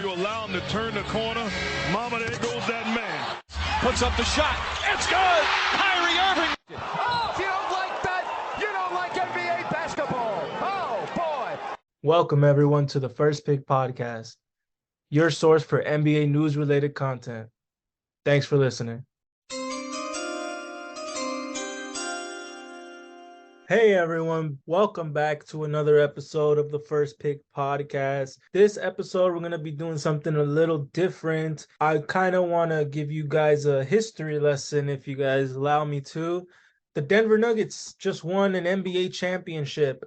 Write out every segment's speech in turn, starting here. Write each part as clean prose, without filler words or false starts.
You allow him to turn the corner. Mama, there goes that man. Puts up the shot. It's good. Kyrie Irving. Oh, if you don't like that, you don't like NBA basketball. Oh, boy. Welcome, everyone, to the First Pick Podcast, your source for NBA news-related content. Thanks for listening. Hey, everyone. Welcome back to another episode of the First Pick Podcast. This episode, we're going to be doing something a little different. I kind of want to give you guys a history lesson, if you guys allow me to. The Denver Nuggets just won an NBA championship,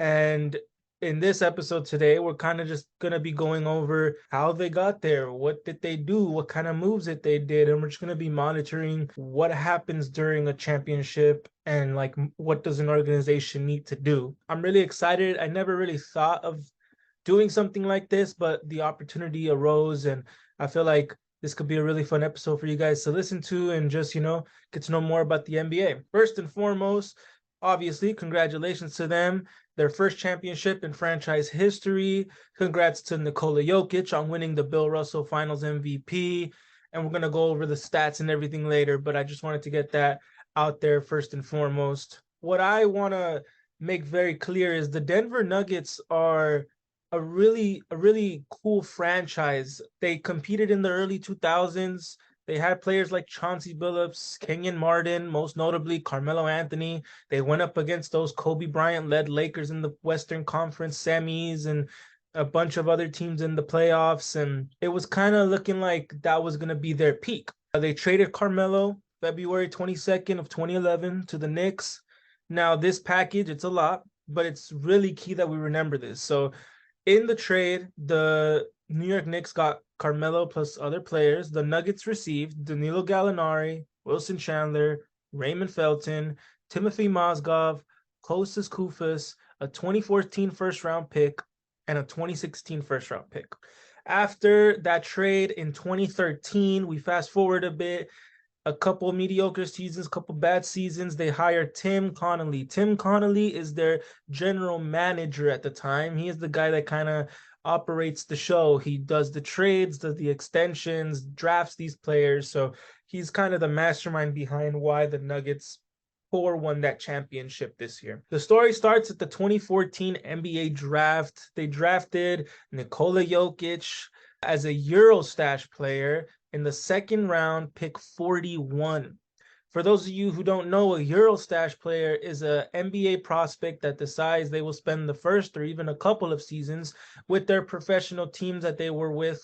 and in this episode today, we're kind of just going to be going over how they got there, what did they do, what kind of moves that they did, and we're just going to be monitoring what happens during a championship and like what does an organization need to do. I'm really excited. I never really thought of doing something like this, but the opportunity arose, and I feel like this could be a really fun episode for you guys to listen to and just, get to know more about the NBA. First and foremost, obviously, congratulations to them. Their first championship in franchise history. Congrats to Nikola Jokic on winning the Bill Russell Finals MVP. And we're going to go over the stats and everything later, but I just wanted to get that out there first and foremost. What I want to make very clear is the Denver Nuggets are a really cool franchise. They competed in the early 2000s. They had players like Chauncey Billups, Kenyon Martin, most notably Carmelo Anthony. They went up against those Kobe Bryant-led Lakers in the Western Conference semis and a bunch of other teams in the playoffs. And it was kind of looking like that was going to be their peak. They traded Carmelo February 22nd of 2011 to the Knicks. Now, this package, it's a lot, but it's really key that we remember this. So in the trade, the New York Knicks got Carmelo plus other players. The Nuggets received Danilo Gallinari, Wilson Chandler, Raymond Felton, Timothy Mozgov, Kostas Koufos, a 2014 first-round pick, and a 2016 first-round pick. After that trade in 2013, we fast forward a bit, a couple mediocre seasons, couple bad seasons, they hired Tim Connolly. Tim Connolly is their general manager at the time. He is the guy that kind of operates the show. He does the trades, does the extensions, drafts these players. So he's kind of the mastermind behind why the Nuggets won that championship this year. The story starts at the 2014 NBA draft. They drafted Nikola Jokic as a Eurostash player in the second round, pick 41. For those of you who don't know, a Eurostash player is an NBA prospect that decides they will spend the first or even a couple of seasons with their professional teams that they were with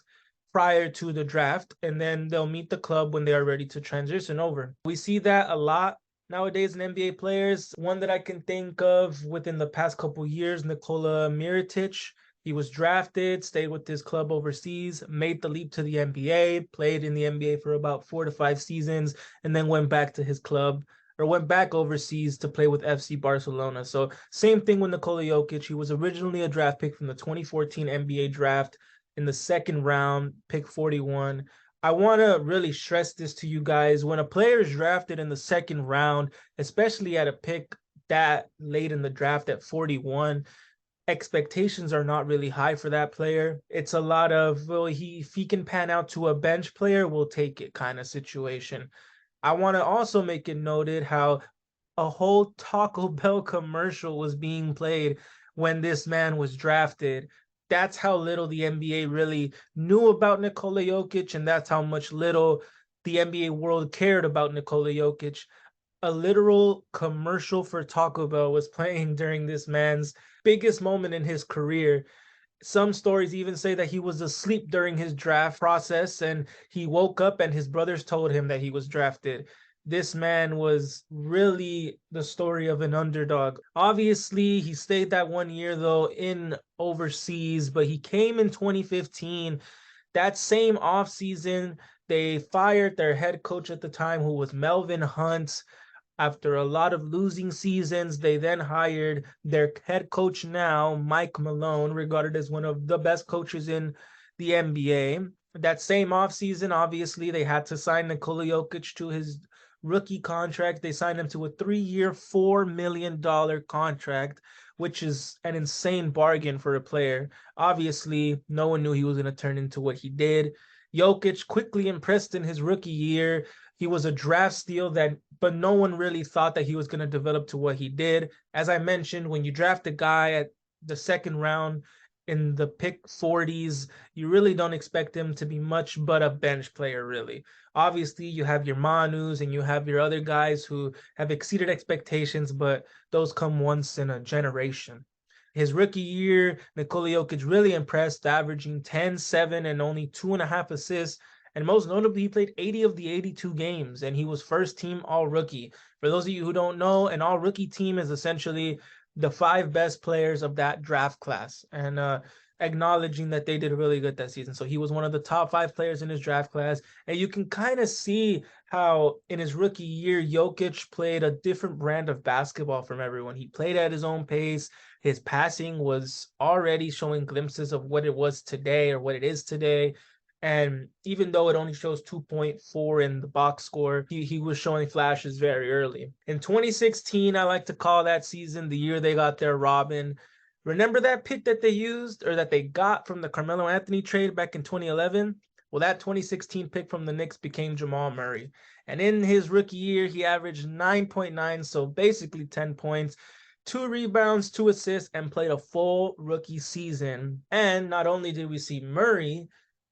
prior to the draft, and then they'll meet the club when they are ready to transition over. We see that a lot nowadays in NBA players. One that I can think of within the past couple years, Nikola Mirotic. He was drafted, stayed with his club overseas, made the leap to the NBA, played in the NBA for about 4 to 5 seasons, and then went back to his club or went back overseas to play with FC Barcelona. So same thing with Nikola Jokic. He was originally a draft pick from the 2014 NBA draft in the second round, pick 41. I want to really stress this to you guys. When a player is drafted in the second round, especially at a pick that late in the draft at 41, expectations are not really high for that player. It's a lot of, well, if he can pan out to a bench player, we'll take it kind of situation. I want to also make it noted how a whole Taco Bell commercial was being played when this man was drafted. That's how little the NBA really knew about Nikola Jokic, and that's how much little the NBA world cared about Nikola Jokic. A literal commercial for Taco Bell was playing during this man's biggest moment in his career. Some stories even say that he was asleep during his draft process and he woke up and his brothers told him that he was drafted. This man was really the story of an underdog. Obviously, he stayed that 1 year, though, in overseas, but he came in 2015. That same offseason, they fired their head coach at the time, who was Melvin Hunt. After a lot of losing seasons, they then hired their head coach now, Mike Malone, regarded as one of the best coaches in the NBA. That same offseason, obviously, they had to sign Nikola Jokic to his rookie contract. They signed him to a 3-year, $4 million contract, which is an insane bargain for a player. Obviously, no one knew he was going to turn into what he did. Jokic quickly impressed in his rookie year. He was a draft steal but no one really thought that he was going to develop to what he did. As I mentioned, when you draft a guy at the second round in the pick 40s, you really don't expect him to be much but a bench player, really. Obviously, you have your Manus and you have your other guys who have exceeded expectations, but those come once in a generation. His rookie year, Nikola Jokic really impressed, averaging 10, 7, and only 2.5 assists. And most notably, he played 80 of the 82 games, and he was first team all-rookie. For those of you who don't know, an all-rookie team is essentially the 5 best players of that draft class, and acknowledging that they did really good that season. So he was one of the top 5 players in his draft class. And you can kind of see how in his rookie year, Jokic played a different brand of basketball from everyone. He played at his own pace. His passing was already showing glimpses of what it was today or what it is today. And even though it only shows 2.4 in the box score, he was showing flashes very early. In 2016, I like to call that season the year they got their Robin. Remember that pick that they used or that they got from the Carmelo Anthony trade back in 2011? Well, that 2016 pick from the Knicks became Jamal Murray. And in his rookie year, he averaged 9.9, so basically 10 points. 2 rebounds, 2 assists, and played a full rookie season. And not only did we see Murray,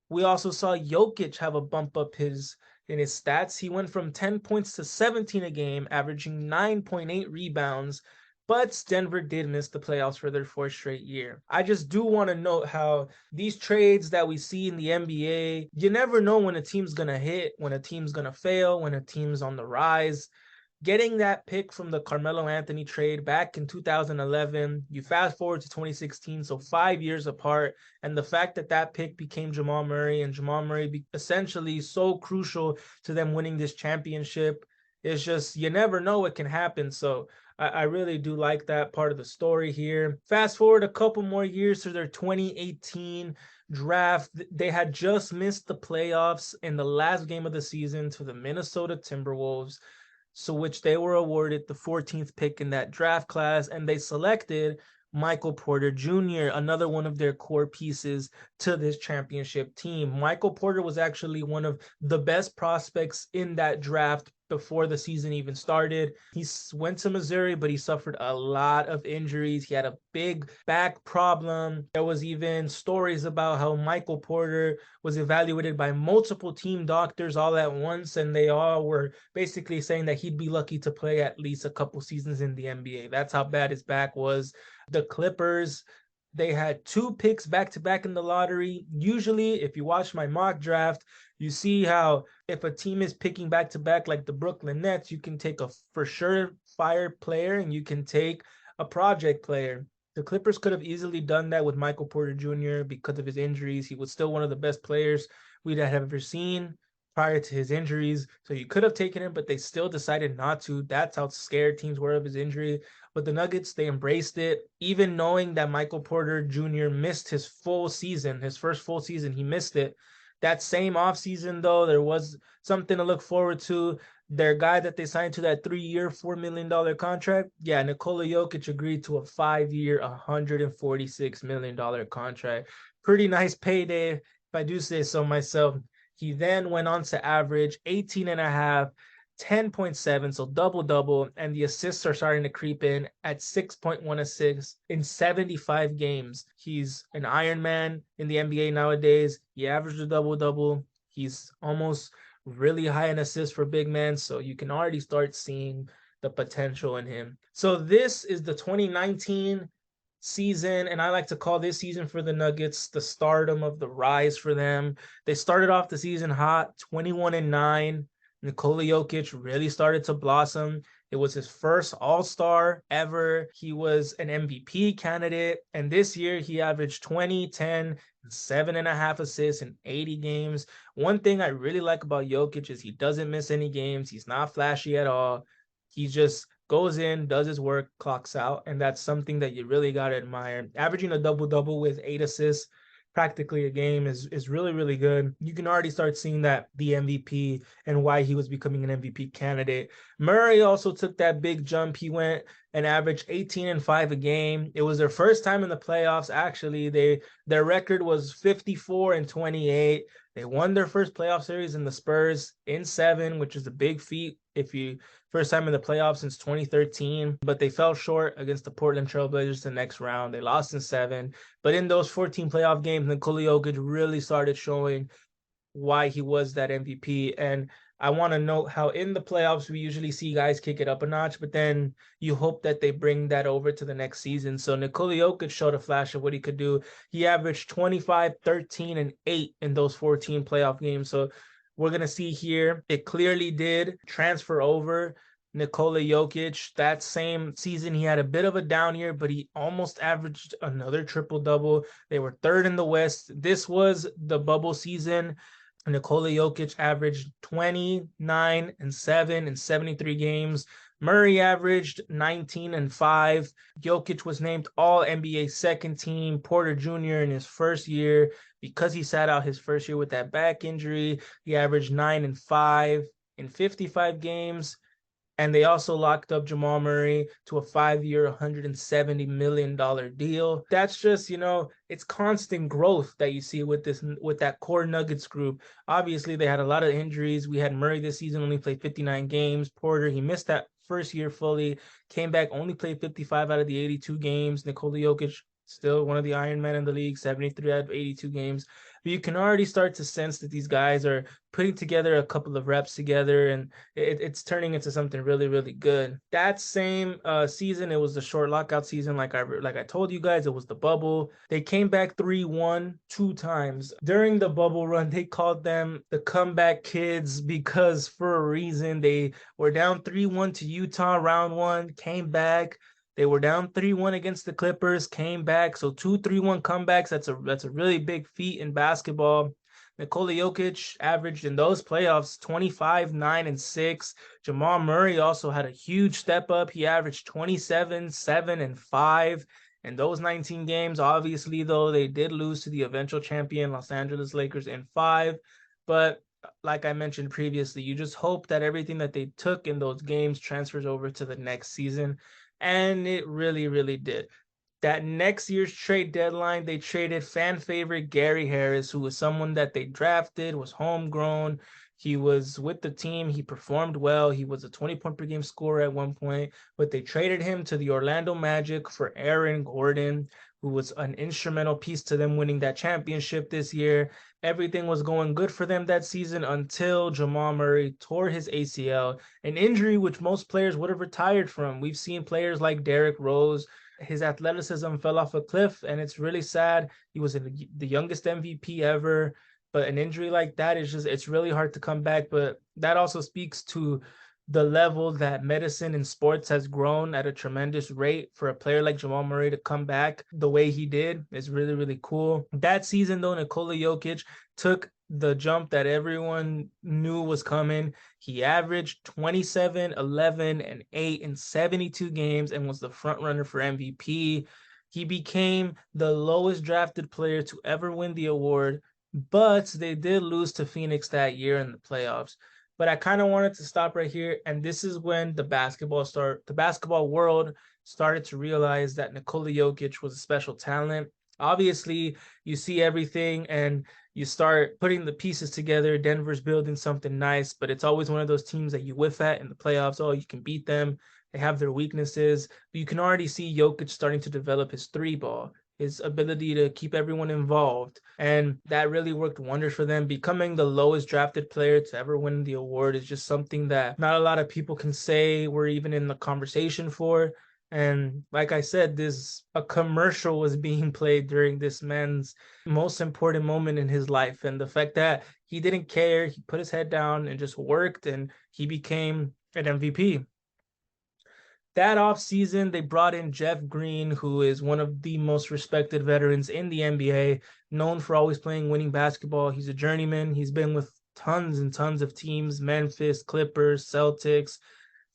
we also saw Jokic have a bump up in his stats. He went from 10 points to 17 a game, averaging 9.8 rebounds, but Denver did miss the playoffs for their 4th straight year. I just do want to note how these trades that we see in the NBA, you never know when a team's going to hit, when a team's going to fail, when a team's on the rise. Getting that pick from the Carmelo Anthony trade back in 2011, you fast forward to 2016, so 5 years apart, and the fact that that pick became Jamal Murray, and Jamal Murray essentially so crucial to them winning this championship, is just, you never know what can happen. So I really do like that part of the story here. Fast forward a couple more years to their 2018 draft. They had just missed the playoffs in the last game of the season to the Minnesota Timberwolves, so which they were awarded the 14th pick in that draft class, and they selected Michael Porter Jr., another one of their core pieces to this championship team. Michael Porter was actually one of the best prospects in that draft before the season even started. He went to Missouri, but he suffered a lot of injuries. He had a big back problem. There was even stories about how Michael Porter was evaluated by multiple team doctors all at once, and they all were basically saying that he'd be lucky to play at least a couple seasons in the NBA. That's how bad his back was. The Clippers, they had 2 picks back-to-back in the lottery. Usually, if you watch my mock draft, you see how if a team is picking back-to-back like the Brooklyn Nets, you can take a for sure fire player and you can take a project player. The Clippers could have easily done that with Michael Porter Jr. because of his injuries. He was still one of the best players we'd have ever seen prior to his injuries. So you could have taken him, but they still decided not to. That's how scared teams were of his injury. But the Nuggets, they embraced it, even knowing that Michael Porter Jr. missed his full season, his first full season, he missed it. That same offseason, though, there was something to look forward to. Their guy that they signed to that 3-year, $4 million contract, yeah, Nikola Jokic agreed to a 5-year, $146 million contract. Pretty nice payday, if I do say so myself. He then went on to average 18.5, 10.7, so double-double, and the assists are starting to creep in at 6.1 assists in 75 games. He's an Iron Man in the NBA nowadays. He averaged a double-double. He's almost really high in assists for big men, so you can already start seeing the potential in him. So this is the 2019 season, and I like to call this season for the Nuggets the stardom of the rise for them. They started off the season hot, 21-9. Nikola Jokic really started to blossom. It was his first All-Star ever. He was an MVP candidate, and this year he averaged 20, 10, and 7.5 assists in 80 games. One thing I really like about Jokic is he doesn't miss any games. He's not flashy at all. He just goes in, does his work, clocks out, and that's something that you really got to admire. Averaging a double-double with 8 assists, practically a game is really, really good. You can already start seeing that the MVP and why he was becoming an MVP candidate. Murray also took that big jump. He went and averaged 18 and 5 a game. It was their first time in the playoffs. Actually, their record was 54 and 28. They won their first playoff series in the Spurs in 7, which is a big feat if you first time in the playoffs since 2013, but they fell short against the Portland Trailblazers the next round. They lost in 7, but in those 14 playoff games, Nikola Jokic really started showing why he was that MVP. And I want to note how in the playoffs, we usually see guys kick it up a notch, but then you hope that they bring that over to the next season. So Nikola Jokic showed a flash of what he could do. He averaged 25, 13, and 8 in those 14 playoff games. So we're going to see here, it clearly did transfer over. Nikola Jokic, that same season, he had a bit of a down year, but he almost averaged another triple-double. They were third in the West. This was the bubble season. Nikola Jokic averaged 29 and 7 in 73 games. Murray averaged 19 and 5. Jokic was named All NBA second team. Porter Jr. in his first year, because he sat out his first year with that back injury, he averaged 9 and 5 in 55 games. And they also locked up Jamal Murray to a 5-year, $170 million deal. That's just, it's constant growth that you see with that core Nuggets group. Obviously, they had a lot of injuries. We had Murray this season, only played 59 games. Porter, he missed that first year fully, came back, only played 55 out of the 82 games. Nikola Jokic, still one of the Iron Men in the league, 73 out of 82 games. But you can already start to sense that these guys are putting together a couple of reps together, and it's turning into something really, really good. That same season, it was the short lockout season. Like I told you guys, it was the bubble. They came back 3-1 2 times. During the bubble run, they called them the comeback kids because for a reason. They were down 3-1 to Utah round 1, came back. They were down 3-1 against the Clippers, came back. So 2 3-1 comebacks. That's a really big feat in basketball. Nikola Jokic averaged in those playoffs 25, 9, and 6. Jamal Murray also had a huge step up. He averaged 27, 7, and 5 in those 19 games. Obviously, though, they did lose to the eventual champion Los Angeles Lakers in 5. But like I mentioned previously, you just hope that everything that they took in those games transfers over to the next season. And it really, really did. That next year's trade deadline, they traded fan favorite Gary Harris, who was someone that they drafted, was homegrown. He was with the team. He performed well. He was a 20-point per game scorer at one point, but they traded him to the Orlando Magic for Aaron Gordon, who was an instrumental piece to them winning that championship this year. Everything was going good for them that season until Jamal Murray tore his ACL, an injury which most players would have retired from. We've seen players like Derrick Rose. His athleticism fell off a cliff, and it's really sad. He was the youngest MVP ever, but an injury like that it's really hard to come back. But that also speaks to the level that medicine in sports has grown at a tremendous rate. For a player like Jamal Murray to come back the way he did is really, really cool. That season, though, Nikola Jokic took the jump that everyone knew was coming. He averaged 27, 11, and 8 in 72 games and was the front runner for MVP. He became the lowest drafted player to ever win the award, but they did lose to Phoenix that year in the playoffs. But I kind of wanted to stop right here. And this is when the basketball world started to realize that Nikola Jokic was a special talent. Obviously, you see everything and you start putting the pieces together. Denver's building something nice, but it's always one of those teams that you whiff at in the playoffs. Oh, you can beat them. They have their weaknesses. But you can already see Jokic starting to develop his 3-ball. His ability to keep everyone involved. And that really worked wonders for them. Becoming the lowest drafted player to ever win the award is just something that not a lot of people can say we're even in the conversation for. And like I said, a commercial was being played during this man's most important moment in his life. And the fact that he didn't care, he put his head down and just worked, and he became an MVP. That offseason, they brought in Jeff Green, who is one of the most respected veterans in the NBA, known for always playing winning basketball. He's a journeyman. He's been with tons and tons of teams, Memphis, Clippers, Celtics,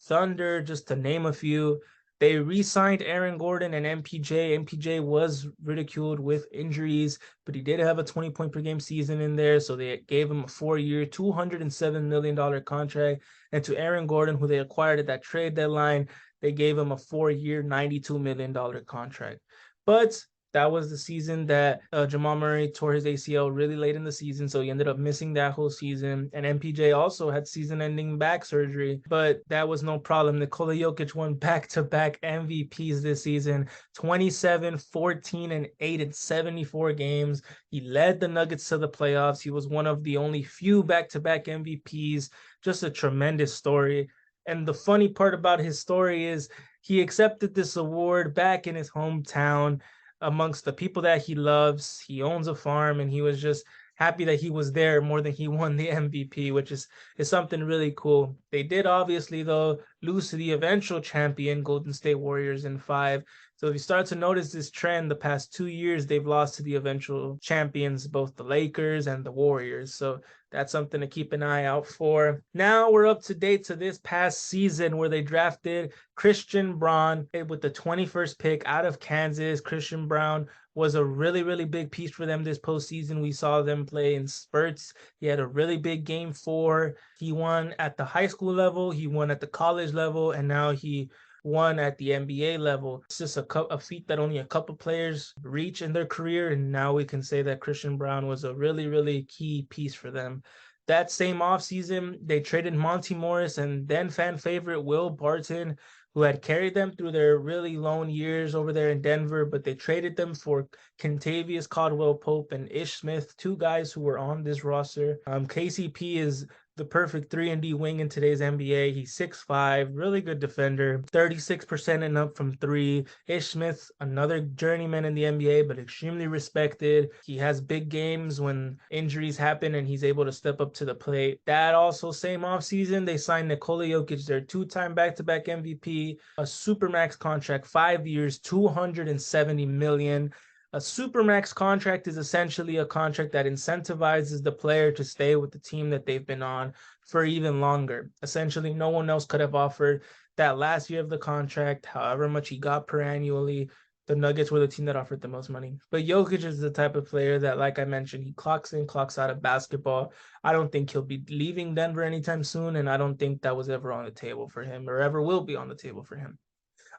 Thunder, just to name a few. They re-signed Aaron Gordon and MPJ. MPJ was ridiculed with injuries, but he did have a 20-point per game season in there. So they gave him a 4-year, $207 million contract. And to Aaron Gordon, who they acquired at that trade deadline, they gave him a 4-year, $92 million contract. But that was the season that Jamal Murray tore his ACL really late in the season, so he ended up missing that whole season. And MPJ also had season-ending back surgery, but that was no problem. Nikola Jokic won back-to-back MVPs this season, 27, 14, and 8 in 74 games. He led the Nuggets to the playoffs. He was one of the only few back-to-back MVPs. Just a tremendous story. And the funny part about his story is he accepted this award back in his hometown amongst the people that he loves. He owns a farm, and he was just happy that he was there more than he won the MVP, which is something really cool. They did obviously, though, lose to the eventual champion Golden State Warriors in 5. So if you start to notice this trend, the past 2 years, they've lost to the eventual champions, both the Lakers and the Warriors. So that's something to keep an eye out for. Now we're up to date to this past season where they drafted Christian Braun with the 21st pick out of Kansas. Christian Braun was a really, really big piece for them this postseason. We saw them play in spurts. He had a really big game 4. He won at the high school level, he won at the college level, and now he won at the NBA level. It's just a feat that only a couple players reach in their career, and now we can say that Christian Braun was a really, really key piece for them. That same offseason, they traded Monty Morris and then fan favorite Will Barton, who had carried them through their really lone years over there in Denver, but they traded them for Kentavious Caldwell-Pope and Ish Smith, 2 guys who were on this roster. KCP is the perfect 3-and-D wing in today's NBA. He's 6'5", really good defender, 36% and up from 3. Ish Smith, another journeyman in the NBA, but extremely respected. He has big games when injuries happen, and he's able to step up to the plate. That also same offseason, they signed Nikola Jokic, their 2-time back-to-back MVP, a supermax contract, 5 years, $270 million. A supermax contract is essentially a contract that incentivizes the player to stay with the team that they've been on for even longer. Essentially, no one else could have offered that last year of the contract, however much he got per annually. The Nuggets were the team that offered the most money. But Jokic is the type of player that, like I mentioned, he clocks in, clocks out of basketball. I don't think he'll be leaving Denver anytime soon, and I don't think that was ever on the table for him or ever will be on the table for him.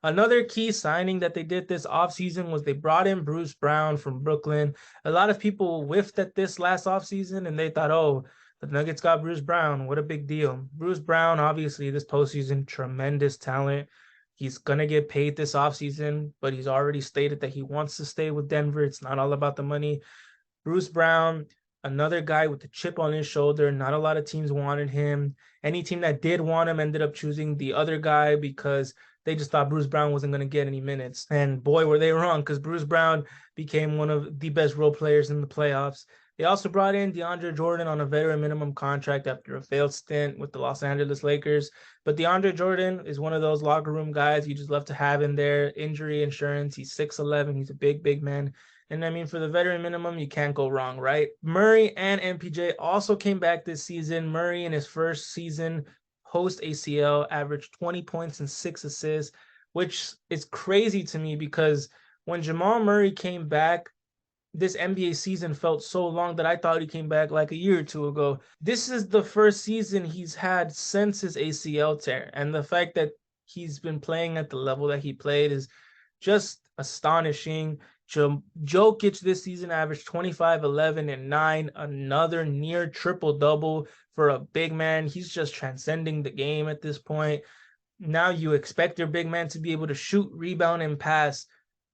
Another key signing that they did this offseason was they brought in Bruce Brown from Brooklyn. A lot of people whiffed at this last offseason, and they thought, oh, the Nuggets got Bruce Brown. What a big deal. Bruce Brown, obviously, this postseason, tremendous talent. He's going to get paid this offseason, but he's already stated that he wants to stay with Denver. It's not all about the money. Bruce Brown, another guy with a chip on his shoulder. Not a lot of teams wanted him. Any team that did want him ended up choosing the other guy because they just thought Bruce Brown wasn't going to get any minutes. And boy, were they wrong, because Bruce Brown became one of the best role players in the playoffs. They also brought in DeAndre Jordan on a veteran minimum contract after a failed stint with the Los Angeles Lakers. But DeAndre Jordan is one of those locker room guys you just love to have in there. Injury insurance. He's 6'11". He's a big, big man. And I mean, for the veteran minimum, you can't go wrong, right? Murray and MPJ also came back this season. Murray in his first season post ACL averaged 20 points and 6 assists, which is crazy to me because when Jamal Murray came back, this NBA season felt so long that I thought he came back like a year or 2 ago. This is the first season he's had since his ACL tear, and the fact that he's been playing at the level that he played is just astonishing. Jokic this season averaged 25, 11, and 9, another near triple-double for a big man. He's just transcending the game at this point. Now you expect your big man to be able to shoot, rebound, and pass,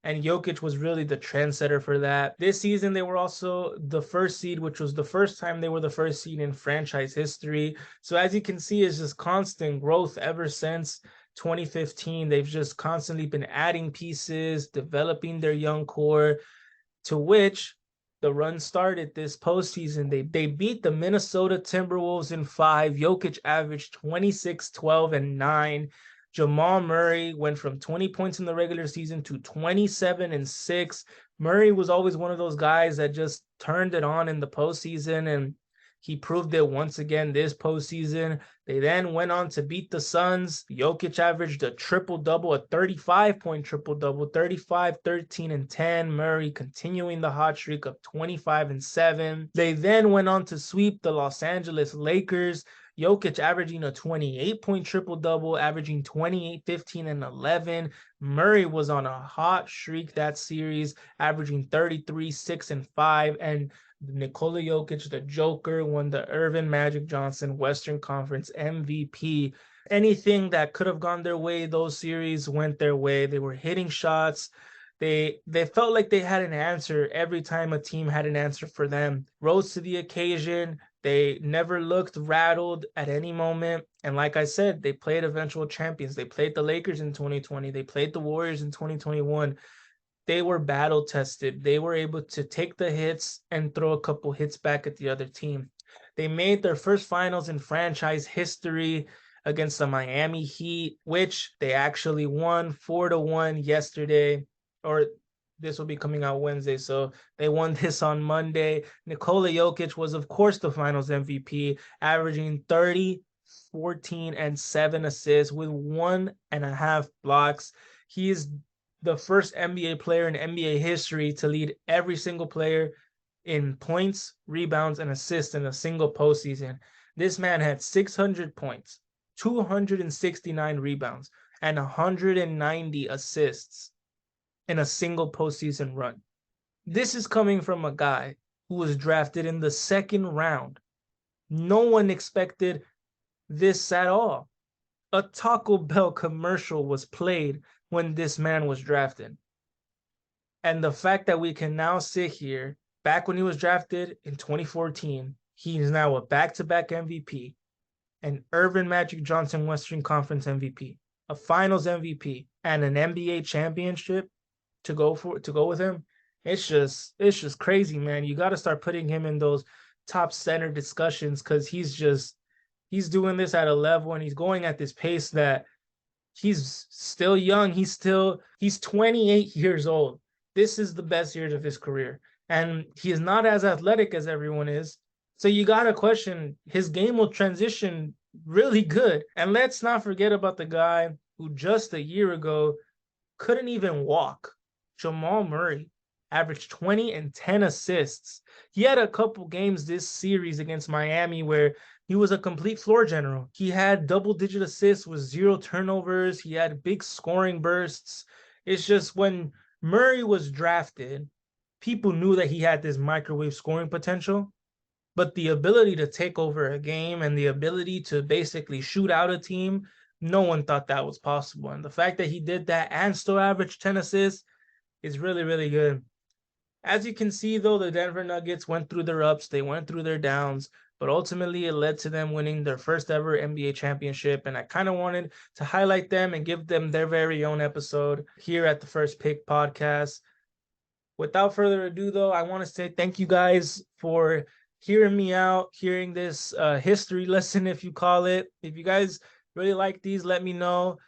and Jokic was really the trendsetter for that. This season, they were also the first seed, which was the first time they were the first seed in franchise history. So as you can see, it's just constant growth ever since 2015. They've just constantly been adding pieces, developing their young core, to which the run started this postseason. They beat the Minnesota Timberwolves in 5. Jokic averaged 26, 12, and 9. Jamal Murray went from 20 points in the regular season to 27 and 6. Murray was always one of those guys that just turned it on in the postseason, and He proved it once again this postseason. They then went on to beat the Suns. Jokic averaged a triple-double, a 35-point triple-double, 35, 13, and 10. Murray continuing the hot streak of 25 and 7. They then went on to sweep the Los Angeles Lakers. Jokic averaging a 28-point triple-double, averaging 28, 15, and 11. Murray was on a hot streak that series, averaging 33, 6, and 5. And Nikola Jokic, the Joker, won the Earvin Magic Johnson Western Conference MVP. Anything that could have gone their way, those series went their way. They were hitting shots. They felt like they had an answer every time a team had an answer for them. Rose to the occasion. They never looked rattled at any moment. And like I said, they played eventual champions. They played the Lakers in 2020. They played the Warriors in 2021. They were battle tested. They were able to take the hits and throw a couple hits back at the other team. They made their first finals in franchise history against the Miami Heat, which they actually won 4-1 yesterday, or this will be coming out Wednesday. So they won this on Monday. Nikola Jokic was, of course, the finals MVP, averaging 30, 14, and 7 assists with 1.5 blocks. He is the first NBA player in NBA history to lead every single player in points, rebounds, and assists in a single postseason. This man had 600 points, 269 rebounds, and 190 assists in a single postseason run. This is coming from a guy who was drafted in the second round. No one expected this at all. A Taco Bell commercial was played when this man was drafted. And the fact that we can now sit here, back when he was drafted in 2014, he is now a back-to-back MVP, an Earvin Magic Johnson Western Conference MVP, a Finals MVP, and an NBA championship to go with him. It's just crazy, man. You got to start putting him in those top center discussions because he's doing this at a level and he's going at this pace that he's still young. He's 28 years old. This is the best years of his career. And he is not as athletic as everyone is. So you got to question, his game will transition really good. And let's not forget about the guy who just a year ago couldn't even walk. Jamal Murray averaged 20 and 10 assists. He had a couple games this series against Miami where he was a complete floor general. He had double-digit assists with 0 turnovers. He had big scoring bursts. It's just when Murray was drafted, people knew that he had this microwave scoring potential, but the ability to take over a game and the ability to basically shoot out a team, no one thought that was possible. And the fact that he did that and still averaged 10 assists is really, really good. As you can see, though, the Denver Nuggets went through their ups, they went through their downs, but ultimately it led to them winning their first ever NBA championship. And I kind of wanted to highlight them and give them their very own episode here at the First Pick Podcast. Without further ado, though, I want to say thank you guys for hearing me out, hearing this history lesson, if you call it. If you guys really like these, let me know.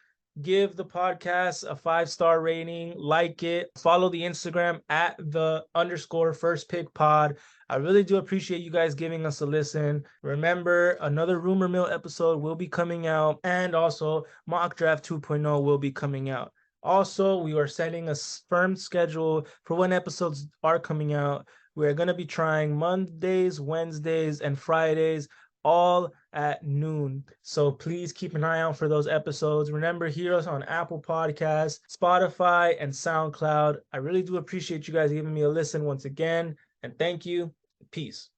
Give the podcast a 5-star rating, like it, follow the Instagram at _firstpickpod. I really do appreciate you guys giving us a listen. Remember, another Rumor Mill episode will be coming out, and also Mock Draft 2.0 will be coming out. Also, we are setting a firm schedule for when episodes are coming out. We're going to be trying Mondays, Wednesdays, and Fridays, all at noon. So please keep an eye out for those episodes. Remember, hear us on Apple Podcasts, Spotify, and SoundCloud. I really do appreciate you guys giving me a listen once again. And thank you. Peace.